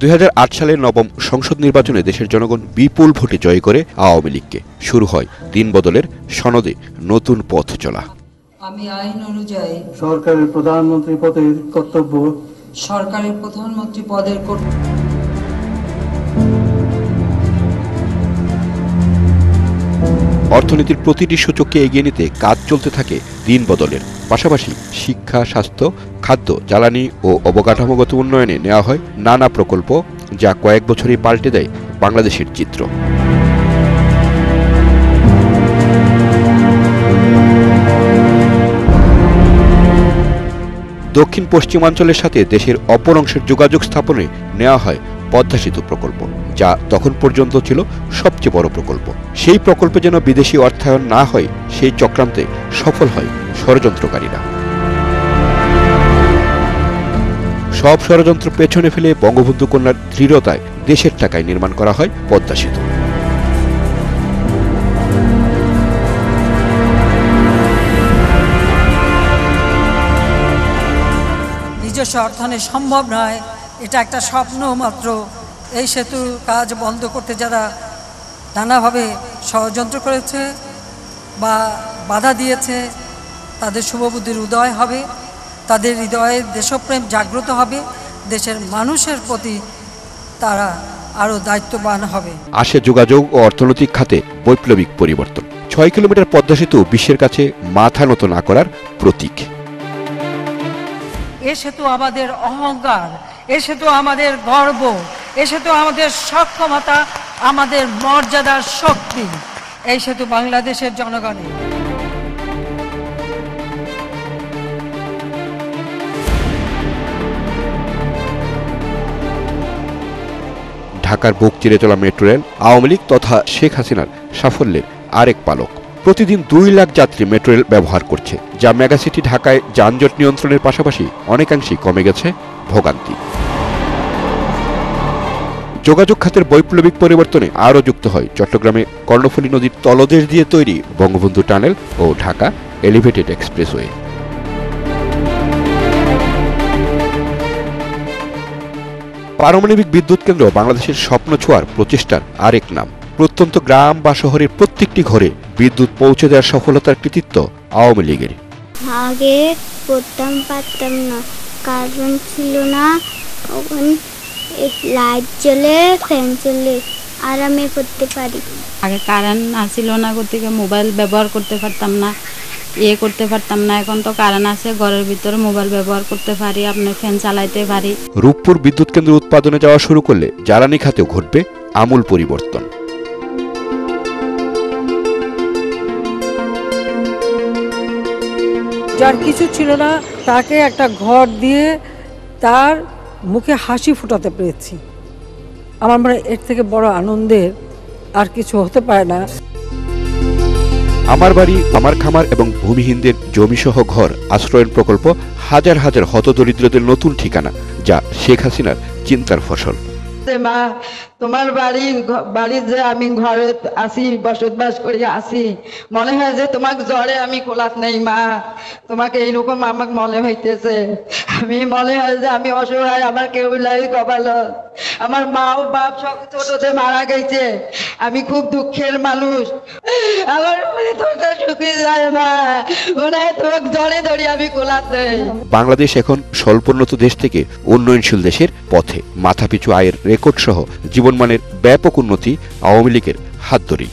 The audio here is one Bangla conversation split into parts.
2008 সালের নবম সংসদ নির্বাচনে দেশের জনগণ বিপুল ভোটে জয় করে আওয়ামী লীগকে। শুরু হয় দিন বদলের সনদে নতুন পথ চলা। আমি আইন অনুযায়ী সরকারের প্রধানমন্ত্রী পদের কর্তব্য অর্থনীতির প্রতিটি সূচককে এগিয়ে নিতে কাজ চলতে থাকে দিন বদলের। পাশাপাশি শিক্ষা, স্বাস্থ্য, খাদ্য, জ্বালানি ও অবকাঠামোগত উন্নয়নে নেওয়া হয় নানা প্রকল্প, যা কয়েক বছরেই পাল্টে দেয় বাংলাদেশের চিত্র। দক্ষিণ পশ্চিমাঞ্চলের সাথে দেশের অপর অংশের যোগাযোগ স্থাপনে নেওয়া হয় পদ্মা সেতু প্রকল্প, যা তখন পর্যন্ত ছিল সবচেয়ে বড় প্রকল্প। সেই প্রকল্পে যেন বিদেশি অর্থায়ন না হয়, সেই চক্রান্তে সফল হয় ষড়যন্ত্রকারীরা। সব ষড়যন্ত্র পেছনে ফেলে বঙ্গবন্ধু কন্যার দৃঢ়তায় দেশের টাকায় নির্মাণ করা হয় পদ্মা সেতু। নিজস্ব অর্থায়নে সম্ভব নয়, এটা একটা স্বপ্ন মাত্র। এই সেতু কাজ বন্ধ করতে যারা নানাভাবে ষড়যন্ত্র করেছে বা বাধা দিয়েছে, তাদের শুভবুদ্ধির উদয় হবে, তাদের হৃদয়ে দেশপ্রেম জাগ্রত হবে, দেশের মানুষের প্রতি তারা আরও দায়িত্ববান হবে। আসে যোগাযোগ ও অর্থনৈতিক খাতে বৈপ্লবিক পরিবর্তন। 6 কিলোমিটার পদ্মা সেতু বিশ্বের কাছে মাথা নত না করার প্রতীক। এ সেতু আমাদের অহংকার, এ সেতু আমাদের গর্ব, এ সেতু আমাদের সক্ষমতা, আমাদের মর্যাদার শক্তি। এই সেতু বাংলাদেশের জনগণের। ঢাকার বুক চিরে চলা মেট্রো রেল আওয়ামী লীগ তথা শেখ হাসিনার সাফল্যের আরেক পালক। প্রতিদিন 2 লাখ যাত্রী মেট্রো রেল ব্যবহার করছে, যা মেগাসিটি ঢাকায় যানজট নিয়ন্ত্রণের পাশাপাশি অনেকাংশেই কমে গেছে ভোগান্তি। যোগাযোগ খাতের বৈপ্লবিক পরিবর্তনে আরও যুক্ত হয় চট্টগ্রামে কর্ণফুলী নদীর তলদেশ দিয়ে তৈরি বঙ্গবন্ধু টানেল ও ঢাকা এলিভেটেড এক্সপ্রেসওয়ে। পারমাণবিক বিদ্যুৎ কেন্দ্র বাংলাদেশের স্বপ্ন ছোঁয়ার প্রচেষ্টার আরেক নাম। প্রত্যন্ত গ্রাম বা শহরের প্রত্যেকটি ঘরে বিদ্যুৎ পৌঁছে দেওয়ার সফলতার কৃতিত্ব আওয়ামী লীগের। আগে পড়তাম পারতাম না, কারণ ছিল না, লাইট জ্বলে ফ্যান চলে আরামে পড়তে পারি। আগে কারেন্ট আসিল না, গতিকে মোবাইল ব্যবহার করতে পারতাম না, করতে পারতাম না। এখন তো কারেন্ট আছে, ঘরের ভিতরে মোবাইল ব্যবহার করতে পারি, আপনার ফ্যান চালাইতে পারি। রূপপুর বিদ্যুৎ কেন্দ্র উৎপাদনে যাওয়া শুরু করলে জ্বালানি খাতেও ঘটবে আমূল পরিবর্তন। যার কিছু ছিল না, তাকে একটা ঘর দিয়ে তার মুখে হাসি ফোটাতে পেরেছি। আমার মনে হয় এর থেকে বড় আনন্দের আর কিছু হতে পারে না। আমার বাড়ি আমার খামার এবং ভূমিহীনদের জমিসহ ঘর আশ্রয়ন প্রকল্প হাজার হাজার হতদরিদ্রদের নতুন ঠিকানা, যা শেখ হাসিনার চিন্তার ফসল। মা, তোমার বাড়ি যে আমি ঘরে আসি, বসবাস করে আসি, মনে হয় যে তোমাকে জ্বরে আমি কোলাত নেই মা। তোমাকে এইরকম আমাকে মনে হইতেছে। আমি মনে হয় যে আমি অসহায়, আমার কেউ নাই কপালো। আমার মা ও বাপ সব ছোটতে মারা গেছে। আমি খুব দুঃখের মানুষ। আমার তোরটা শুকিয়ে যায় মা, মনে হয় তোমাকে জ্বরে ধরে আমি কোলাত নেই। বাংলাদেশ এখন স্বল্পোন্নত দেশ থেকে উন্নয়নশীল দেশের পথে। মাথাপিছু আয়ের রেকর্ড সহ জীবনমানের ব্যাপক উন্নতি আওয়ামী লীগের হাত ধরেই।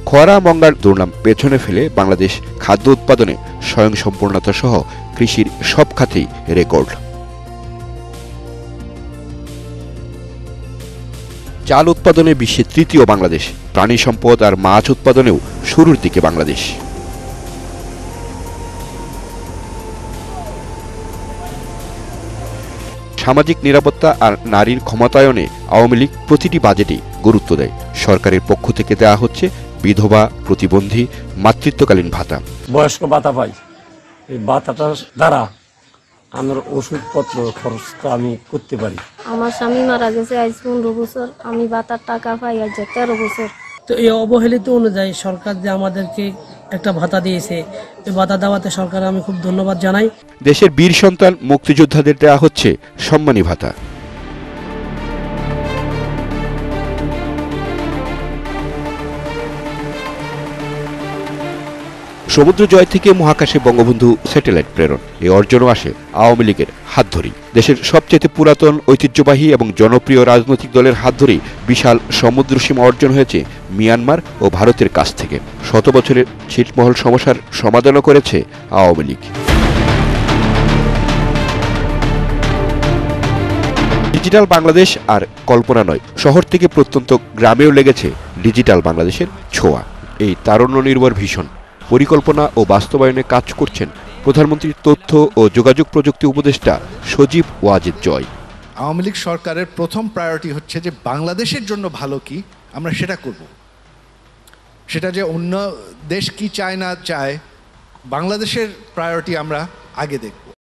খরা মঙ্গার দুর্নাম পেছনে ফেলে বাংলাদেশ খাদ্য উৎপাদনে স্বয়ংসম্পূর্ণতা সহ কৃষির সব খাতেই রেকর্ড। চাল উৎপাদনে বিশ্বে তৃতীয় বাংলাদেশ। প্রাণী সম্পদ আর মাছ উৎপাদনেও শুরুর দিকে বাংলাদেশ। সামাজিক নিরাপত্তা আর নারীর ক্ষমতায়নে আওয়ামী লীগ প্রতিটি বাজেটেই গুরুত্ব দেয়। সরকারের পক্ষ থেকে দেওয়া হচ্ছে বিধবা, প্রতিবন্ধী, মাতৃত্বকালীন ভাতা। বয়স্ক ভাতা পাই, এই ভাতাটার দ্বারা আমার ওষুধপত্র খরচটা আমি করতে পারি। আমার স্বামী মারা গেছে আজ 15 বছর, আমি ভাতার টাকা পাই আজ 13 বছর। তো এই অবহেলিত অনুযায়ী সরকার যে আমাদেরকে একটা ভাতা দিয়েছে। এই ভাতা দেওয়াতে সরকার আমি খুব ধন্যবাদ জানাই। দেশের বীর সন্তান মুক্তিযোদ্ধাদের দেওয়া হচ্ছে সম্মানী ভাতা। সমুদ্র জয় থেকে মহাকাশে বঙ্গবন্ধু স্যাটেলাইট প্রেরণ, এই অর্জনও আসে আওয়ামী লীগের হাত ধরেই। দেশের সবচেয়ে পুরাতন, ঐতিহ্যবাহী এবং জনপ্রিয় রাজনৈতিক দলের হাত ধরেই বিশাল সমুদ্রসীমা অর্জন হয়েছে মিয়ানমার ও ভারতের কাছ থেকে। শত বছরের ছিটমহল সমস্যার সমাধানও করেছে আওয়ামী লীগ। ডিজিটাল বাংলাদেশ আর কল্পনা নয়, শহর থেকে প্রত্যন্ত গ্রামেও লেগেছে ডিজিটাল বাংলাদেশের ছোঁয়া। এই তারুণ্য নির্ভর ভিশন পরিকল্পনা ও বাস্তবায়নে কাজ করছেন প্রধানমন্ত্রীর তথ্য ও যোগাযোগ প্রযুক্তি উপদেষ্টা সজীব ওয়াজেদ জয়। আওয়ামী লীগ সরকারের প্রথম প্রায়োরিটি হচ্ছে যে বাংলাদেশের জন্য ভালো কি আমরা সেটা করব। সেটা যে অন্য দেশ কি চায় না চায়, বাংলাদেশের প্রায়োরিটি আমরা আগে দেখব।